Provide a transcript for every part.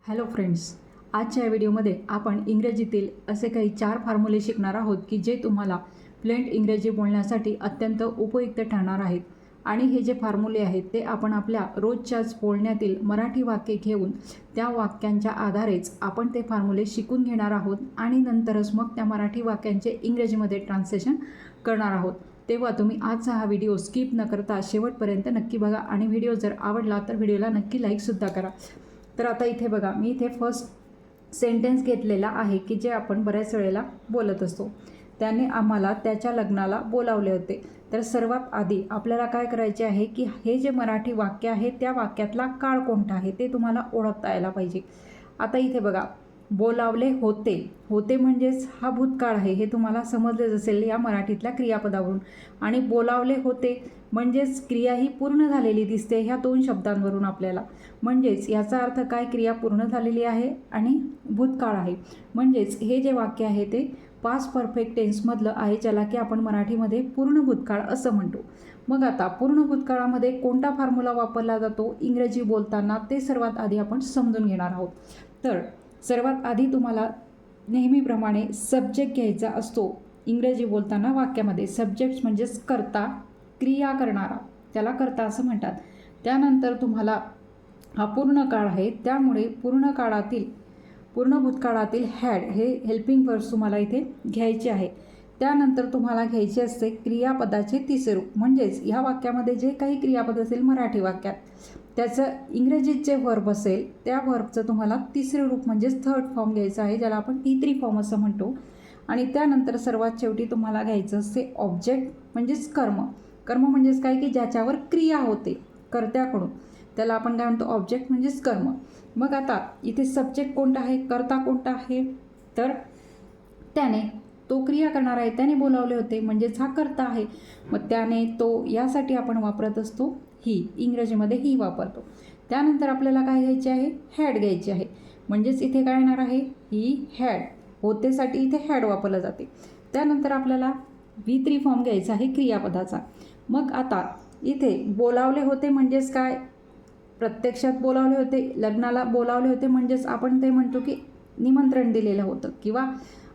Hello friends, आजच्या या व्हिडिओमध्ये आपण इंग्रजीतील असे काही 4 फॉर्म्युले शिकणार आहोत की जे तुम्हाला फ्लुएंट इंग्रजी बोलण्यासाठी अत्यंत उपयुक्त ठरणार आहेत. आणि हे जे फॉर्म्युले आहेत ते आपण आपल्या रोजच्याच बोलण्यातील मराठी वाक्ये घेऊन त्या वाक्यांच्या आधारेच आपण ते फॉर्म्युले शिकून घेणार आहोत आणि नंतरच मग त्या मराठी वाक्यांचे इंग्रजीमध्ये ट्रान्सलेशन करणार आहोत. तेव्हा तुम्ही आजचा हा व्हिडिओ स्किप न करता शेवटपर्यंत नक्की बघा आणि व्हिडिओ जर आवडला तर व्हिडिओला नक्की लाईकसुद्धा करा. तर आता इथे बघा, मी इथे फर्स्ट सेंटेन्स घेतलेला आहे की जे आपण बऱ्याच वेळेला बोलत असतो. त्याने आम्हाला त्याच्या लग्नाला बोलावले होते. तर सर्वात आधी आपल्याला काय करायचे आहे की हे जे मराठी वाक्य आहे त्या वाक्यातला काळ कोणता आहे ते तुम्हाला ओळखता यायला पाहिजे. आता इथे बघा, बोलावले होते, होते म्हणजेच हा भूतकाळ आहे हे तुम्हाला समजलेच असेल या मराठीतल्या क्रियापदावरून. आणि बोलावले होते म्हणजेच क्रिया ही पूर्ण झालेली दिसते ह्या 2 शब्दांवरून आपल्याला. म्हणजेच याचा अर्थ काय, क्रिया पूर्ण झालेली आहे आणि भूतकाळ आहे. म्हणजेच हे जे वाक्य आहे ते पास्ट परफेक्ट टेन्समधलं आहे, ज्याला की आपण मराठीमध्ये पूर्ण भूतकाळ असं म्हणतो. मग आता पूर्ण भूतकाळामध्ये कोणता फॉर्म्युला वापरला जातो इंग्रजी बोलताना ते सर्वात आधी आपण समजून घेणार आहोत. तर सर्वात आधी तुम्हाला नेहमीप्रमाणे सब्जेक्ट घ्यायचा असतो इंग्रजी बोलताना वाक्यामध्ये. सब्जेक्ट म्हणजेच कर्ता, क्रिया करणारा, त्याला कर्ता असं म्हणतात. त्यानंतर तुम्हाला हा पूर्ण काळ आहे त्यामुळे पूर्ण भूतकाळातील हॅड हे हेल्पिंग वर्ब्स तुम्हाला इथे घ्यायचे आहे. त्यानंतर तुम्हाला घ्यायचे असते क्रियापदाचे तिसरे रूप. म्हणजेच ह्या वाक्यामध्ये जे काही क्रियापद असेल मराठी वाक्यात त्याचं इंग्रजीत जे वर्ब असेल त्या वर्बचं तुम्हाला तिसरे रूप म्हणजेच थर्ड फॉर्म घ्यायचं आहे, ज्याला आपण T3 फॉर्म असं म्हणतो. आणि त्यानंतर सर्वात शेवटी तुम्हाला घ्यायचं असते ऑब्जेक्ट म्हणजेच कर्म. कर्म म्हणजेच काय की ज्याच्यावर क्रिया होते कर्त्याकडून, त्याला आपण काय म्हणतो ऑब्जेक्ट म्हणजेच कर्म. मग आता इथे सब्जेक्ट कोणता आहे, कर्ता कोणता आहे, तर त्याने, तो क्रिया करणार आहे, त्याने बोलावले होते म्हणजेच हा कर्ता आहे. मग त्याने, तो यासाठी आपण वापरत असतो ही, इंग्रजीमध्ये ही वापरतो. त्यानंतर आपल्याला काय घ्यायचे आहे, हॅड घ्यायचे आहे. म्हणजेच इथे काय येणार आहे, ही हॅड, होतेसाठी इथे हॅड वापरलं जाते. त्यानंतर आपल्याला V3 फॉर्म घ्यायचा आहे क्रियापदाचा. मग आता इथे बोलावले होते म्हणजेच काय, प्रत्यक्षात बोलावले होते, लग्नाला बोलावले होते म्हणजेच आपण ते म्हणतो की निमंत्रण दिलेलं होतं किंवा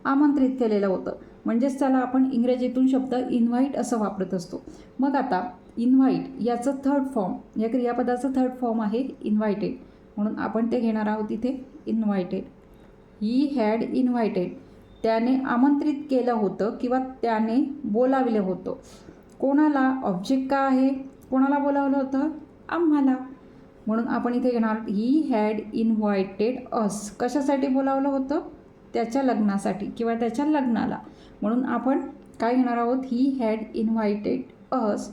आमंत्रित केलेलं होतं. म्हणजेच त्याला आपण इंग्रजीतून शब्द इन्व्हाइट असं वापरत असतो. मग आता इन्व्हाइट याचं थर्ड फॉर्म, या क्रियापदाचं थर्ड फॉर्म आहे इन्व्हायटेड, म्हणून आपण ते घेणार आहोत इथे इन्व्हायटेड. ही हॅड इन्व्हायटेड, त्याने आमंत्रित केलं होतं किंवा त्याने बोलाविलं होतं. कोणाला, ऑब्जेक्ट का आहे, कोणाला बोलावलं होतं, आम्हाला. म्हणून आपण इथे घेणार ही हॅड इन्व्हायटेड अस. कशासाठी बोलावलं होतं, त्याच्या लग्नासाठी किंवा त्याच्या लग्नाला. म्हणून आपण काय घेणार आहोत, he had invited us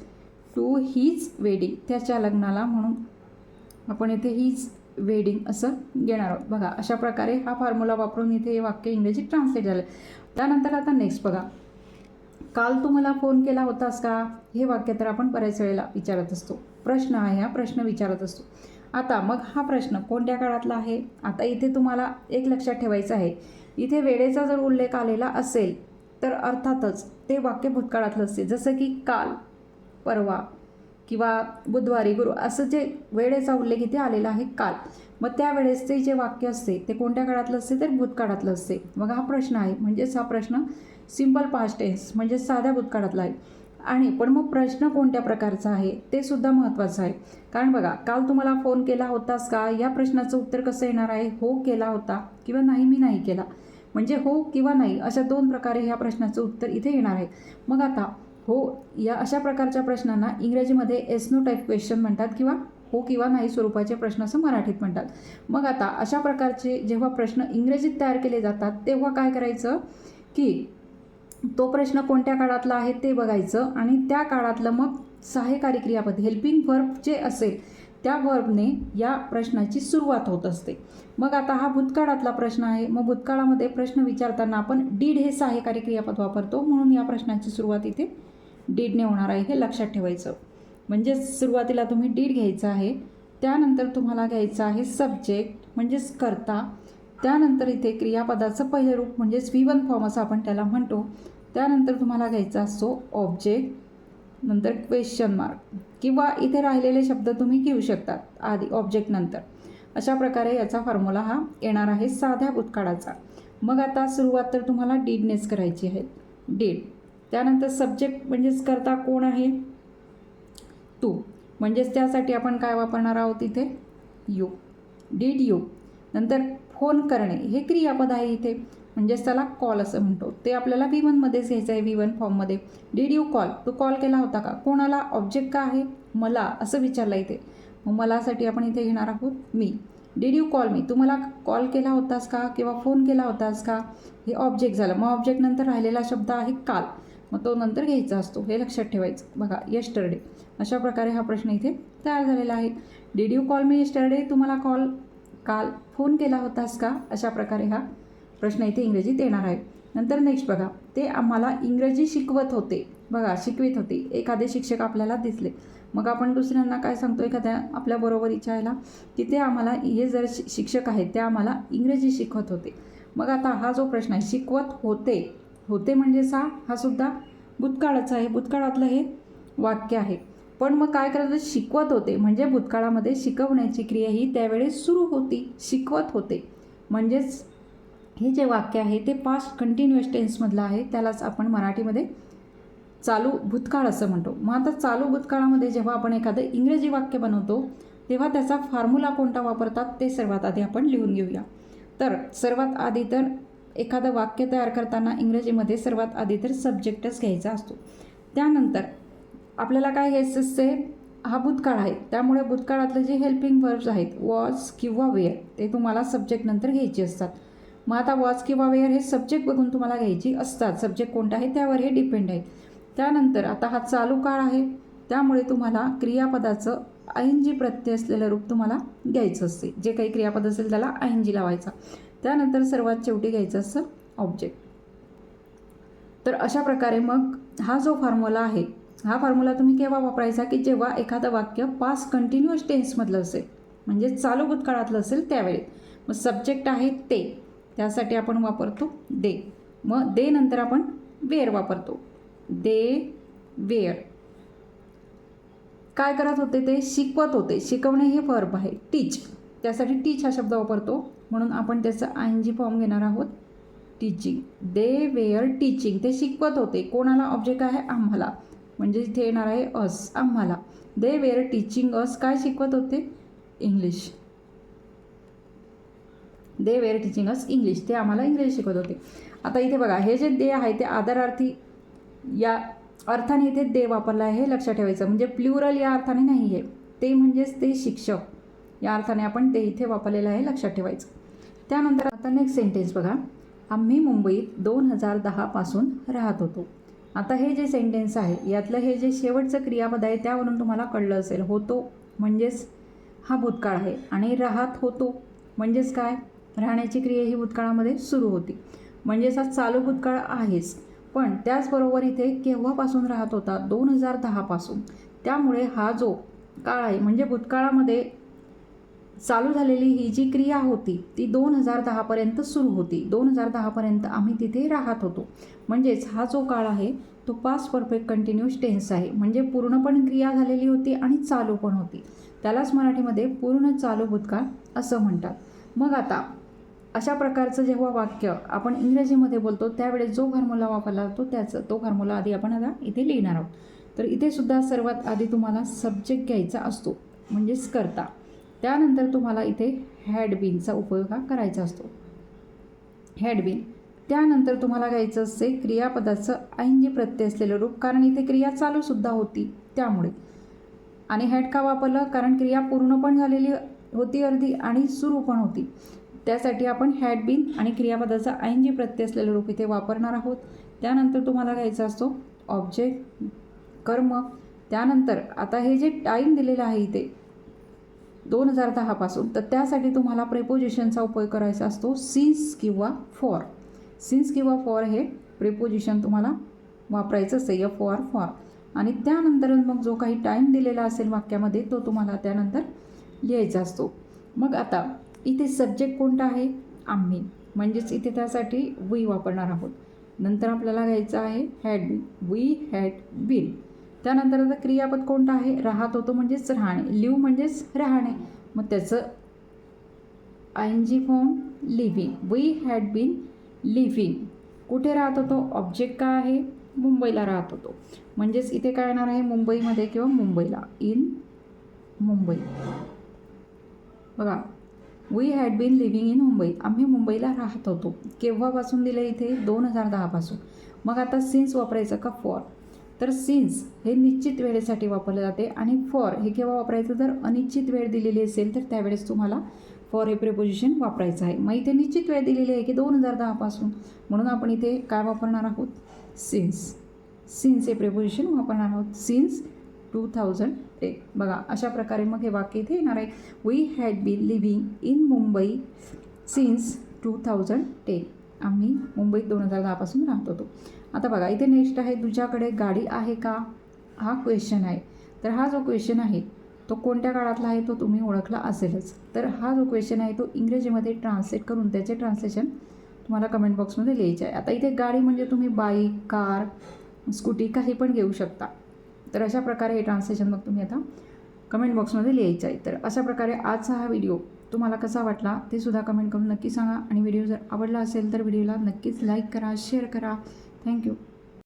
to his wedding, त्याच्या लग्नाला. म्हणून आपण इथे हिज वेडिंग असं घेणार आहोत. बघा, अशा प्रकारे हा फॉर्म्युला वापरून इथे हे वाक्य इंग्रजी ट्रान्सलेट झालं. त्यानंतर आता नेक्स्ट बघा, काल तू मला फोन केला होतास का, हे वाक्य तर आपण बऱ्याच वेळेला विचारत असतो. प्रश्न आहे, हा प्रश्न विचारत असतो. आता मग हा प्रश्न कोणत्या काळातला आहे, आता इथे तुम्हाला एक लक्षात ठेवायचं आहे, इथे वेळेचा जर उल्लेख आलेला असेल तर अर्थातच ते वाक्य भूतकाळातलं असते. जसं की काल, परवा किंवा बुधवारी, गुरु, असं जे वेळेचा उल्लेख इथे आलेला आहे काल, मग त्यावेळेस ते जे वाक्य असते ते कोणत्या काळातलं असते, तर भूतकाळातलं असते. मग हा प्रश्न आहे म्हणजेच हा प्रश्न सिम्पल पास्ट टेन्स म्हणजे साध्या भूतकाळातला आहे. आणि पण मग प्रश्न कोणत्या प्रकारचा आहे ते सुद्धा महत्त्वाचं आहे. कारण बघा, काल तुम्हाला फोन केला होतास का, या प्रश्नाचं उत्तर कसं येणार आहे, हो केला होता किंवा नाही मी नाही केला. म्हणजे हो किंवा नाही अशा 2 प्रकारे ह्या प्रश्नाचं उत्तर इथे येणार आहे. मग आता हो या अशा प्रकारच्या प्रश्नांना इंग्रजीमध्ये एस नो टाईप क्वेश्चन म्हणतात किंवा हो किंवा नाही स्वरूपाचे प्रश्न असं मराठीत म्हणतात. मग आता अशा प्रकारचे जेव्हा प्रश्न इंग्रजीत तयार केले जातात तेव्हा काय करायचं की तो प्रश्न कोणत्या काळातला आहे ते बघायचं आणि त्या काळातलं मग सहाय्यकारी क्रियापद हेल्पिंग वर्ब जे असेल त्या वर्बने या प्रश्नाची सुरुवात होत असते. मग आता हा भूतकाळातला प्रश्न आहे, मग भूतकाळामध्ये प्रश्न विचारताना आपण डीड हे सहाय्यकारी क्रियापद वापरतो, म्हणून या प्रश्नाची सुरुवात इथे डीडने होणार आहे, हे लक्षात ठेवायचं. म्हणजेच सुरुवातीला तुम्ही डीड घ्यायचं आहे. त्यानंतर तुम्हाला घ्यायचं आहे सब्जेक्ट म्हणजेच कर्ता. त्यानंतर इथे क्रियापदाचं पहिले रूप म्हणजेच V1 फॉर्म असं आपण त्याला म्हणतो. त्यानंतर तुम्हाला घ्यायचा असतो ऑब्जेक्ट, नंतर क्वेश्चन मार्क किंवा इथे राहिलेले शब्द तुम्ही घेऊ शकतात आधी ऑब्जेक्ट नंतर. अशा प्रकारे याचा फॉर्म्युला हा येणार आहे साध्या भूतकाळाचा. मग आता सुरुवात तर तुम्हाला डीडनेच करायची आहे, डीड. त्यानंतर सब्जेक्ट म्हणजेच करता कोण आहे, तू. म्हणजेच त्यासाठी आपण काय वापरणार आहोत इथे, यू, डीड यू. नंतर फोन करणे हे क्रियापद आहे इथे, म्हणजेच त्याला कॉल असं म्हणतो. ते आपल्याला V1 मध्येच घ्यायचं आहे, V1 फॉर्ममध्ये. डीड यू कॉल, तू कॉल केला होता का. कोणाला, ऑब्जेक्ट का आहे, मला असं विचारलं इथे. मग मलासाठी आपण इथे घेणार आहोत मी. डीड यू कॉल मी, तू मला कॉल केला होतास का किंवा फोन केला होतास का, हे ऑब्जेक्ट झालं. मग ऑब्जेक्ट नंतर राहिलेला शब्द आहे काल, मग तो नंतर घ्यायचा असतो, हे लक्षात ठेवायचं. बघा, येस्टरडे. अशा प्रकारे हा प्रश्न इथे तयार झालेला आहे. Did you call me yesterday, तुम्हाला काल फोन केला होतास का. अशा प्रकारे हा प्रश्न इथे इंग्रजीत येणार आहे. नंतर नेक्स्ट बघा, ते आम्हाला इंग्रजी शिकवत होते. बघा, शिकवित होते. एखादे शिक्षक आपल्याला दिसले, मग आपण दुसऱ्यांना काय सांगतो, एखाद्या आपल्या बरोबरीच्या याला, की ते आम्हाला, हे जर शिक्षक आहेत ते आम्हाला इंग्रजी शिकवत होते. मग आता हा जो प्रश्न आहे, शिकवत होते, होते म्हणजेच हा सुद्धा भूतकाळाचा आहे, भूतकाळातलं हे वाक्य आहे. पण मग काय करायचं, शिकवत होते म्हणजे भूतकाळामध्ये शिकवण्याची क्रिया ही त्यावेळेस सुरू होती, शिकवत होते. म्हणजेच हे जे वाक्य आहे ते पास्ट कंटिन्युअस टेन्समधलं आहे, त्यालाच आपण मराठीमध्ये चालू भूतकाळ असं म्हणतो. मग आता चालू भूतकाळामध्ये जेव्हा आपण एखादं इंग्रजी वाक्य बनवतो तेव्हा त्याचा फॉर्म्युला कोणता वापरतात ते सर्वात आधी आपण लिहून घेऊया. तर सर्वात आधी तर एखादं वाक्य तयार करताना इंग्रजीमध्ये सर्वात आधी तर सब्जेक्टच घ्यायचा असतो. त्यानंतर आपल्याला काय घ्यायचं असते, हा भूतकाळ आहे, त्यामुळे भूतकाळातले जे हेल्पिंग वर्ब्स आहेत, वॉज किंवा वेअर, ते तुम्हाला सब्जेक्ट नंतर घ्यायचे असतात. मग आता वॉज किंवा वेअर हे सब्जेक्ट बघून तुम्हाला घ्यायची असतात, सब्जेक्ट कोणता आहे त्यावर हे डिपेंड आहे. त्यानंतर आता हा चालू काळ आहे, त्यामुळे तुम्हाला क्रियापदाचं ING प्रत्यय असलेलं रूप तुम्हाला घ्यायचं असते. जे काही क्रियापद असेल त्याला ING लावायचा. त्यानंतर सर्वात शेवटी घ्यायचं असतं ऑब्जेक्ट. तर अशा प्रकारे मग हा जो फॉर्म्युला आहे, हा फॉर्म्युला तुम्ही केव्हा वापरायचा, की जेव्हा एखादं वाक्य पास्ट कंटिन्युअस टेन्समधलं असेल, म्हणजे चालू भूतकाळातलं असेल त्यावेळी. मग सब्जेक्ट आहे ते, त्यासाठी आपण वापरतो दे. मग दे नंतर आपण वेअर वापरतो, दे वेअर. काय करत होते ते, शिकवत होते. शिकवणे हे वर्ब आहे, टीच, त्यासाठी टीच हा शब्द वापरतो, म्हणून आपण त्याचा ING फॉर्म घेणार आहोत, टीचिंग. दे वेअर टीचिंग, ते शिकवत होते. कोणाला, ऑब्जेक्ट आहे आम्हाला, म्हणजे इथे येणार आहे अस, आम्हाला. दे वेअर टीचिंग अस, काय शिकवत होते, English. They were teaching us English, ते आम्हाला इंग्लिश शिकवत होते. आता इथे बघा, हे जे दे आहे ते आदरार्थी या अर्थाने इथे दे वापरला आहे, हे लक्षात ठेवायचं. म्हणजे प्लुरल या अर्थाने नाही आहे, ते म्हणजेच ते शिक्षक या अर्थाने आपण ते इथे वापरलेलं आहे, लक्षात ठेवायचं. त्यानंतर आता नेक्स्ट सेंटेन्स बघा, आम्ही मुंबईत 2010 पासून राहत होतो. आता हे जे सेंटेन्स आहे यातलं हे जे शेवटचं क्रियापद आहे त्यावरून तुम्हाला कळलं असेल, होतो म्हणजेच हा भूतकाळ आहे, आणि राहत होतो म्हणजेच काय, राहण्याची क्रिया ही भूतकाळामध्ये सुरू होती, म्हणजेच हा चालू भूतकाळ आहेच. पण त्याचबरोबर इथे केव्हापासून राहत होता, 2010 पासून. त्यामुळे हा जो काळ आहे म्हणजे भूतकाळामध्ये चालू झालेली ही जी क्रिया होती ती 2010 पर्यंत सुरू होती. 2010 पर्यंत आम्ही तिथे राहत होतो. म्हणजेच हा जो काळ आहे तो पास्ट परफेक्ट कंटिन्युअस टेन्स आहे, म्हणजे पूर्ण पण क्रिया झालेली होती आणि चालू पण होती. त्यालाच मराठीमध्ये पूर्ण चालू भूतकाळ असं म्हणतात. मग आता अशा प्रकारचं जेव्हा वाक्य आपण इंग्रजीमध्ये बोलतो त्यावेळेस जो फॉर्म्युला वापरला जातो तो फॉर्म्युला आधी आपण आता इथे लिहिणार आहोत. तर इथे सुद्धा सर्वात आधी तुम्हाला सब्जेक्ट घ्यायचा असतो, म्हणजेच करता. त्यानंतर तुम्हाला इथे हॅड बीनचा उपयोग हा करायचा असतो, हॅड बीन. त्यानंतर तुम्हाला घ्यायचं असते क्रियापदाचं ING प्रत्यय असलेलं रूप, कारण इथे क्रिया चालूसुद्धा होती त्यामुळे. आणि हॅड का वापरलं, कारण क्रिया पूर्ण पण झालेली होती अर्धी आणि सुरू पण होती, त्यासाठी आपण हॅड बीन आणि क्रियापदाचा ING प्रत्यय असलेलं रूप इथे वापरणार आहोत. त्यानंतर तुम्हाला घ्यायचा असतो ऑब्जेक्ट, कर्म. त्यानंतर आता हे जे टाईम दिलेलं आहे इथे 2010 पासून, तर त्यासाठी तुम्हाला प्रेपोजिशनचा उपयोग करायचा असतो, सिन्स किंवा फॉर. सिन्स किंवा फॉर हे प्रेपोजिशन तुम्हाला वापरायचं असतं, फॉर. आणि त्यानंतर मग जो काही टाईम दिलेला असेल वाक्यामध्ये तो तुम्हाला त्यानंतर लिहायचा असतो. मग आता इथे सब्जेक्ट कोणता आहे, आम्ही, म्हणजेच इथे त्यासाठी वी वापरणार आहोत. नंतर आपल्याला घ्यायचं आहे had been, we had been. त्यानंतर आता क्रियापद कोणतं आहे, राहत होतो म्हणजेच राहणे, लिव म्हणजेच राहणे, मग त्याचं ING form living. We had been living. कुठे राहत होतो? ऑब्जेक्ट काय आहे? मुंबईला राहत होतो. म्हणजेच इथे काय येणार आहे? मुंबईमध्ये किंवा मुंबईला. इन मुंबई. बघा, we had been living in Mumbai. आम्ही मुंबईला राहत होतो. केव्हापासून दिलं इथे? 2010 पासून. मग आता सिन्स वापरायचं का फॉर? तर सिन्स हे निश्चित वेळेसाठी वापरले जाते आणि फॉर हे केव्हा वापरायचं? जर अनिश्चित वेळ दिलेली असेल तर त्यावेळेस तुम्हाला फॉर हे प्रिपोजिशन वापरायचं आहे. मग इथे निश्चित वेळ दिलेली आहे की 2010 पासून, म्हणून आपण इथे काय वापरणार आहोत? सिन्स. सिन्स हे प्रिपोजिशन वापरणार आहोत. सिन्स 2010. बघा, अशा प्रकारे मग हे वाक्य इथे येणार आहे. We had been living in Mumbai since 2010. आम्ही मुंबईत 2010 पासून राहत होतो. आता बघा, इथे नेक्स्ट आहे, तुझ्याकडे गाडी आहे का? हा क्वेश्चन आहे. तर हा जो क्वेश्चन आहे तो कोणत्या काळातला आहे तो तुम्ही ओळखला असेलच. तर हा जो क्वेश्चन आहे तो इंग्रजीमध्ये ट्रान्सलेट करून त्याचे ट्रान्सलेशन तुम्हाला कमेंट बॉक्समध्ये लिहायचे आहे. आता इथे गाडी म्हणजे तुम्ही बाईक, कार, स्कूटी काही पण घेऊ शकता. तर अशा प्रकारे हे ट्रान्सलेशन मग तुम्ही आता कमेंट बॉक्समध्ये लिहायचं आहे. तर अशा प्रकारे आजचा हा व्हिडिओ तुम्हाला कसा वाटला ते सुद्धा कमेंट करून नक्की सांगा. आणि व्हिडिओ जर आवडला असेल तर व्हिडिओला नक्कीच लाईक करा, शेअर करा. थँक्यू.